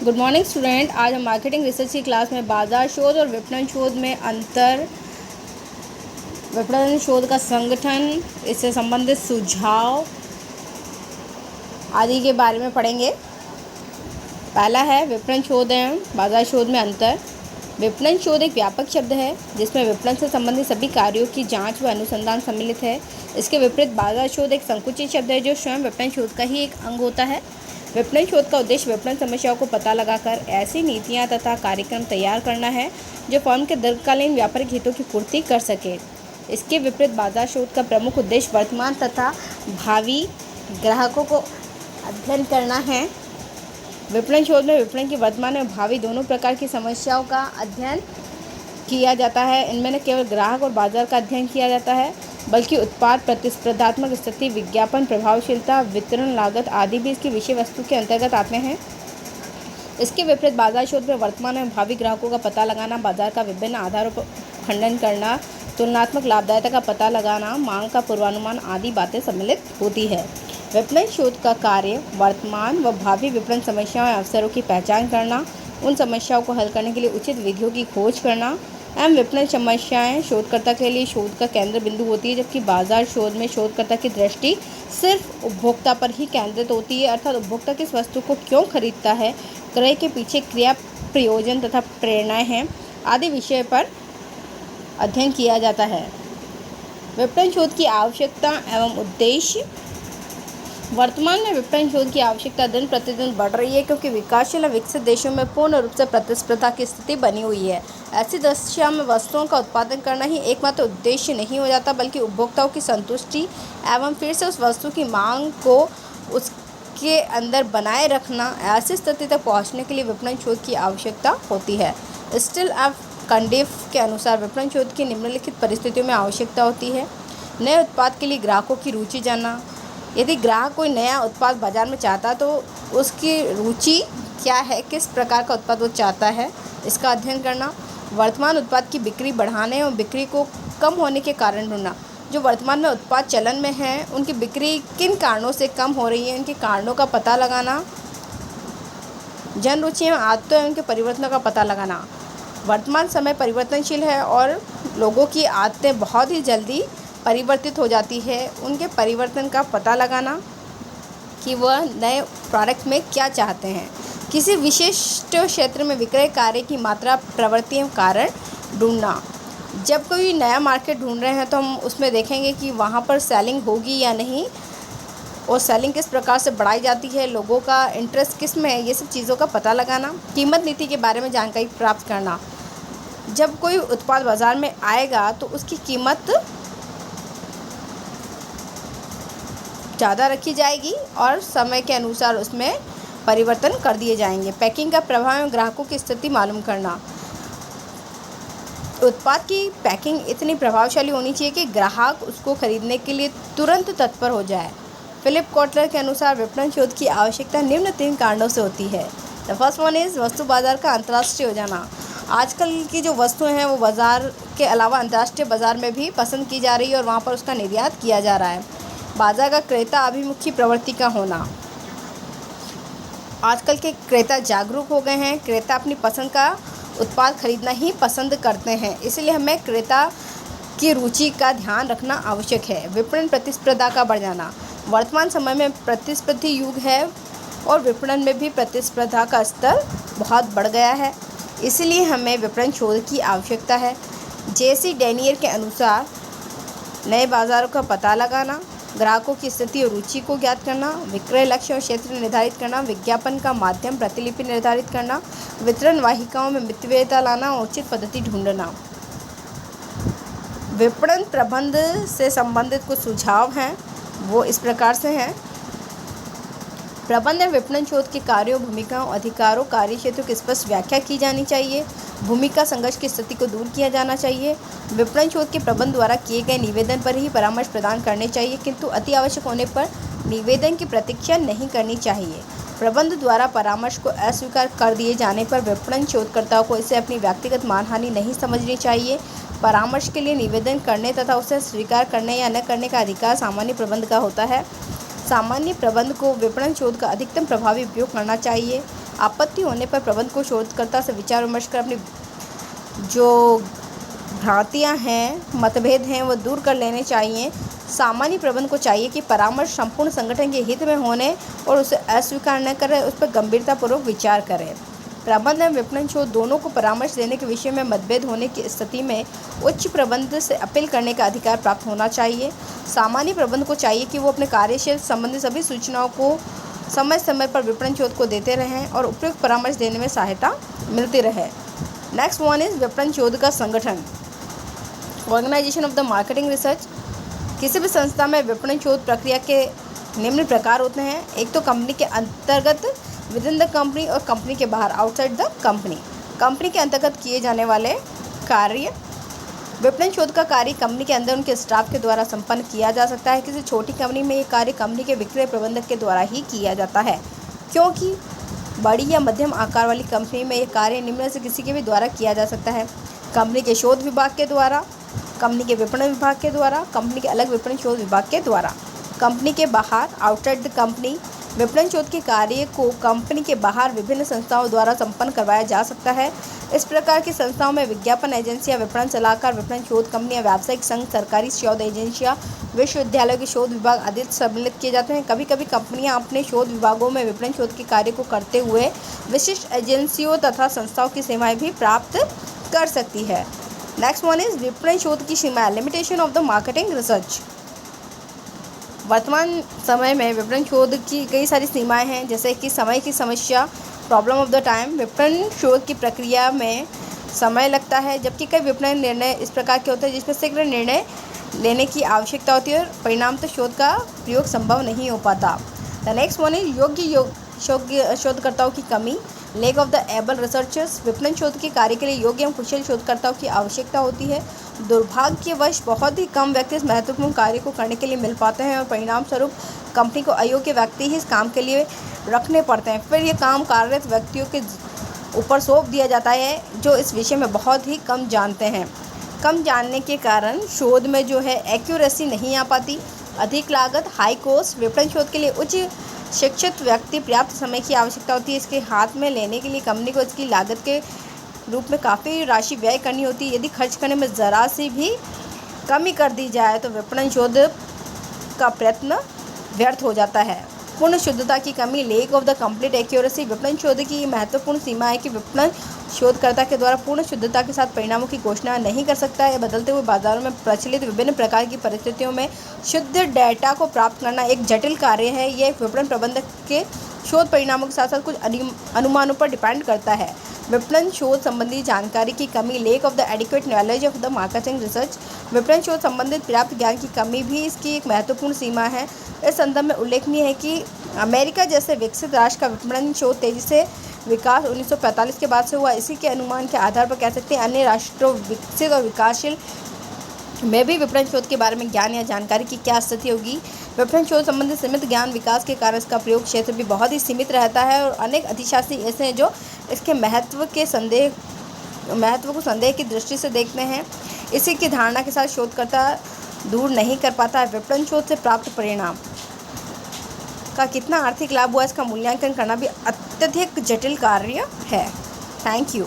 Good morning student. आज हम marketing research की क्लास में बाजार शोध और विपणन शोध में अंतर, विपणन शोध का संगठन, इससे संबंधित सुझाव आदि के बारे में पढ़ेंगे। पहला है विपणन शोध एवं बाजार शोध में अंतर। विपणन शोध एक व्यापक शब्द है जिसमें विपणन से संबंधित सभी कार्यों की जांच व अनुसंधान सम्मिलित है। इसके विपरीत बाजार शोध एक संकुचित शब्द है जो स्वयं विपणन शोध का ही एक अंग होता है। विपणन शोध का उद्देश्य विपणन समस्याओं को पता लगाकर ऐसी नीतियां तथा कार्यक्रम तैयार करना है जो फर्म के दीर्घकालीन व्यापारिक हितों की पूर्ति कर सके। इसके विपरीत बाजार शोध का प्रमुख उद्देश्य वर्तमान तथा भावी ग्राहकों को अध्ययन करना है। विपणन शोध में विपणन की वर्तमान और भावी दोनों प्रकार की समस्याओं का अध्ययन किया जाता है। इनमें न केवल ग्राहक और बाजार का अध्ययन किया जाता है बल्कि उत्पाद, प्रतिस्पर्धात्मक स्थिति, विज्ञापन, प्रभावशीलता, वितरण लागत आदि भी इसकी विषय वस्तु के अंतर्गत आते हैं। इसके विपरीत बाजार शोध में वर्तमान और भावी ग्राहकों का पता लगाना, बाजार का विभिन्न आधारों पर खंडन करना, तुलनात्मक लाभदायकता का पता लगाना, मांग का पूर्वानुमान आदि बातें सम्मिलित होती है। विपणन शोध का कार्य वर्तमान व भावी विपणन समस्याओं और अवसरों की पहचान करना, उन समस्याओं को हल करने के लिए उचित विधियों की खोज करना एवं विपणन समस्याएं शोधकर्ता के लिए शोध का केंद्र बिंदु होती है, जबकि बाजार शोध में शोधकर्ता की दृष्टि सिर्फ उपभोक्ता पर ही केंद्रित होती है, अर्थात उपभोक्ता किस वस्तु को क्यों खरीदता है, क्रय के पीछे क्रिया, प्रयोजन तथा प्रेरणाएं हैं आदि विषय पर अध्ययन किया जाता है। विपणन शोध की आवश्यकता एवं उद्देश्य। वर्तमान में विपणन शोध की आवश्यकता दिन प्रतिदिन बढ़ रही है क्योंकि विकासशील और विकसित देशों में पूर्ण रूप से प्रतिस्पर्धा की स्थिति बनी हुई है। ऐसी दशा में वस्तुओं का उत्पादन करना ही एकमात्र उद्देश्य नहीं हो जाता बल्कि उपभोक्ताओं की संतुष्टि एवं फिर से उस वस्तु की मांग को उसके अंदर बनाए रखना, ऐसी स्थिति तक पहुँचने के लिए विपणन शोध की आवश्यकता होती है। स्टील एफ कंडेफ के अनुसार विपणन शोध की निम्नलिखित परिस्थितियों में आवश्यकता होती है। नए उत्पाद के लिए ग्राहकों की रुचि जानना। यदि ग्राहक कोई नया उत्पाद बाजार में चाहता तो उसकी रुचि क्या है, किस प्रकार का उत्पाद वो चाहता है, इसका अध्ययन करना। वर्तमान उत्पाद की बिक्री बढ़ाने और बिक्री को कम होने के कारण ढूंढना। जो वर्तमान में उत्पाद चलन में हैं उनकी बिक्री किन कारणों से कम हो रही है, उनके कारणों का पता लगाना। जन रुचि एवं आदतों एवं उनके परिवर्तनों का पता लगाना। वर्तमान समय परिवर्तनशील है और लोगों की आदतें बहुत ही जल्दी परिवर्तित हो जाती है। उनके परिवर्तन का पता लगाना कि वह नए प्रोडक्ट में क्या चाहते हैं। किसी विशिष्ट क्षेत्र में विक्रय कार्य की मात्रा, प्रवृत्ति एवं कारण ढूंढना। जब कोई नया मार्केट ढूंढ रहे हैं तो हम उसमें देखेंगे कि वहाँ पर सेलिंग होगी या नहीं और सेलिंग किस प्रकार से बढ़ाई जाती है, लोगों का इंटरेस्ट किस में है, ये सब चीज़ों का पता लगाना। कीमत नीति के बारे में जानकारी प्राप्त करना। जब कोई उत्पाद बाज़ार में आएगा तो उसकी कीमत ज़्यादा रखी जाएगी और समय के अनुसार उसमें परिवर्तन कर दिए जाएंगे। पैकिंग का प्रभाव एवं ग्राहकों की स्थिति मालूम करना। उत्पाद की पैकिंग इतनी प्रभावशाली होनी चाहिए कि ग्राहक उसको खरीदने के लिए तुरंत तत्पर हो जाए। फिलिप कॉटलर के अनुसार विपणन शोध की आवश्यकता निम्न 3 कारणों से होती है। द फर्स्ट वन इज़ वस्तु बाजार का अंतर्राष्ट्रीय हो जाना। आजकल की जो वस्तुएं हैं वो बाज़ार के अलावा अंतर्राष्ट्रीय बाज़ार में भी पसंद की जा रही है और वहाँ पर उसका निर्यात किया जा रहा है। बाजार का क्रेता अभिमुखी प्रवृत्ति का होना। आजकल के क्रेता जागरूक हो गए हैं। क्रेता अपनी पसंद का उत्पाद खरीदना ही पसंद करते हैं, इसलिए हमें क्रेता की रुचि का ध्यान रखना आवश्यक है। विपणन प्रतिस्पर्धा का बढ़ जाना। वर्तमान समय में प्रतिस्पर्धी युग है और विपणन में भी प्रतिस्पर्धा का स्तर बहुत बढ़ गया है, इसलिए हमें विपणन शोध की आवश्यकता है। जेसी डेनियर के अनुसार नए बाज़ारों का पता लगाना, ग्राहकों की स्थिति और रुचि को ज्ञात करना, विक्रय लक्ष्य और क्षेत्र निर्धारित करना, विज्ञापन का माध्यम प्रतिलिपि निर्धारित करना, वितरण वाहिकाओं में मितव्ययता लाना और उचित पद्धति ढूंढना। विपणन प्रबंध से संबंधित कुछ सुझाव हैं, वो इस प्रकार से हैं। प्रबंध विपणन शोध के कार्यों, भूमिकाओं, अधिकारों, कार्य क्षेत्रों की स्पष्ट व्याख्या की जानी चाहिए। भूमिका संघर्ष की स्थिति को दूर किया जाना चाहिए। विपणन शोध के प्रबंध द्वारा किए गए निवेदन पर ही परामर्श प्रदान करने चाहिए, किंतु अति आवश्यक होने पर निवेदन की प्रतीक्षा नहीं करनी चाहिए। प्रबंध द्वारा परामर्श को अस्वीकार कर दिए जाने पर विपणन शोधकर्ताओं को इसे अपनी व्यक्तिगत मानहानि नहीं समझनी चाहिए। परामर्श के लिए निवेदन करने तथा उसे स्वीकार करने या न करने का अधिकार सामान्य प्रबंध का होता है। सामान्य प्रबंध को विपणन शोध का अधिकतम प्रभावी उपयोग करना चाहिए। आपत्ति होने पर प्रबंध को शोधकर्ता से विचार विमर्श कर अपनी जो भ्रांतियाँ हैं, मतभेद हैं, वो दूर कर लेने चाहिए। सामान्य प्रबंध को चाहिए कि परामर्श संपूर्ण संगठन के हित में होने और उसे अस्वीकार न करें, उस पर गंभीरतापूर्वक विचार करें। प्रबंध एवं विपणन शोध दोनों को परामर्श देने के विषय में मतभेद होने की स्थिति में उच्च प्रबंध से अपील करने का अधिकार प्राप्त होना चाहिए। सामान्य प्रबंध को चाहिए कि वो अपने कार्यक्षेत्र संबंधी सभी सूचनाओं को समय समय पर विपणन शोध को देते रहें और उपयुक्त परामर्श देने में सहायता मिलती रहे। नेक्स्ट वन इज विपणन शोध का संगठन। Organisation of the marketing research. किसी भी संस्था में विपणन शोध प्रक्रिया के निम्न प्रकार होते हैं। एक तो कंपनी के अंतर्गत विद इन द कंपनी और कंपनी के बाहर आउटसाइड द कंपनी। कंपनी के अंतर्गत किए जाने वाले कार्य। विपणन शोध का कार्य कंपनी के अंदर उनके स्टाफ के द्वारा संपन्न किया जा सकता है। किसी छोटी कंपनी में ये कार्य कंपनी के विक्रय प्रबंधक के द्वारा ही किया जाता है, क्योंकि बड़ी या मध्यम आकार वाली कंपनी में ये कार्य निम्न से किसी के भी द्वारा किया जा सकता है। कंपनी के शोध विभाग के द्वारा, कंपनी के विपणन विभाग के द्वारा, कंपनी के अलग विपणन शोध विभाग के द्वारा। कंपनी के बाहर आउटसाइड द कंपनी। विपणन शोध के कार्य को कंपनी के बाहर विभिन्न संस्थाओं द्वारा संपन्न करवाया जा सकता है। इस प्रकार की संस्थाओं में विज्ञापन एजेंसियां, विपणन सलाहकार, विपणन शोध कंपनियां, व्यावसायिक संघ, सरकारी शोध एजेंसियां, विश्वविद्यालयों के शोध विभाग आदि सम्मिलित किए जाते हैं। कभी कभी कंपनियां अपने शोध विभागों में विपणन शोध के कार्य को करते हुए विशिष्ट एजेंसियों तथा संस्थाओं की सेवाएं भी प्राप्त कर सकती है। नेक्स्ट वन इज विपणन शोध की सीमाएं। Limitation of the marketing research. वर्तमान समय में विपणन शोध की कई सारी सीमाएं हैं, जैसे कि समय की समस्या, प्रॉब्लम ऑफ द टाइम। विपणन शोध की प्रक्रिया में समय लगता है, जबकि कई विपणन निर्णय इस प्रकार के होते हैं जिसमें शीघ्र निर्णय लेने की आवश्यकता होती है और परिणाम तो शोध का प्रयोग संभव नहीं हो पाता। द नेक्स्ट वन इज योग्य शोधकर्ताओं की कमी। Lack of the able researchers. विपणन शोध के कार्य के लिए योग्य एवं कुशल शोधकर्ताओं की आवश्यकता होती है। दुर्भाग्यवश बहुत ही कम व्यक्ति इस महत्वपूर्ण कार्य को करने के लिए मिल पाते हैं और परिणाम स्वरूप कंपनी को अयोग्य व्यक्ति ही इस काम के लिए रखने पड़ते हैं। फिर ये काम कार्यरत व्यक्तियों के ऊपर सौंप दिया जाता है जो इस विषय में बहुत ही कम जानते हैं। कम जानने के कारण शोध में जो है एक्यूरेसी नहीं आ पाती। अधिक लागत, हाई कॉस्ट। विपणन शोध के लिए उच्च शिक्षित व्यक्ति, पर्याप्त समय की आवश्यकता होती है। इसके हाथ में लेने के लिए कंपनी को इसकी लागत के रूप में काफ़ी राशि व्यय करनी होती है। यदि खर्च करने में ज़रा सी भी कमी कर दी जाए तो विपणन शोध का प्रयत्न व्यर्थ हो जाता है। पूर्ण शुद्धता की कमी। Lake of the complete accuracy. विपणन शोध की महत्वपूर्ण सीमा है कि विपणन शोधकर्ता के द्वारा पूर्ण शुद्धता के साथ परिणामों की घोषणा नहीं कर सकता है। बदलते हुए बाजारों में प्रचलित विभिन्न प्रकार की परिस्थितियों में शुद्ध डेटा को प्राप्त करना एक जटिल कार्य है। यह विपणन प्रबंधक के शोध परिणामों के साथ साथ कुछ अनुमानों पर डिपेंड करता है। विपणन शोध संबंधी जानकारी की कमी। Lake of the adequate knowledge of the marketing research. विपणन शोध संबंधित पर्याप्त ज्ञान की कमी भी इसकी एक महत्वपूर्ण सीमा है। इस संदर्भ में उल्लेखनीय है कि अमेरिका जैसे विकसित राष्ट्र का विपणन शोध तेजी से विकास 1945 के बाद से हुआ। इसी के अनुमान के आधार पर कह सकते हैं अन्य राष्ट्रों विकसित और विकासशील में भी विपणन शोध के बारे में ज्ञान या जानकारी की क्या स्थिति होगी। विपणन शोध संबंधित सीमित ज्ञान विकास के कारण इसका प्रयोग क्षेत्र भी बहुत ही सीमित रहता है और अनेक अधिशासी ऐसे हैं जो इसके महत्व को संदेह की दृष्टि से देखते हैं। इसी की धारणा के साथ शोधकर्ता दूर नहीं कर पाता है। विपणन शोध से प्राप्त परिणाम का कितना आर्थिक लाभ हुआ, इसका मूल्यांकन करना भी अत्यधिक जटिल कार्य है। Thank you.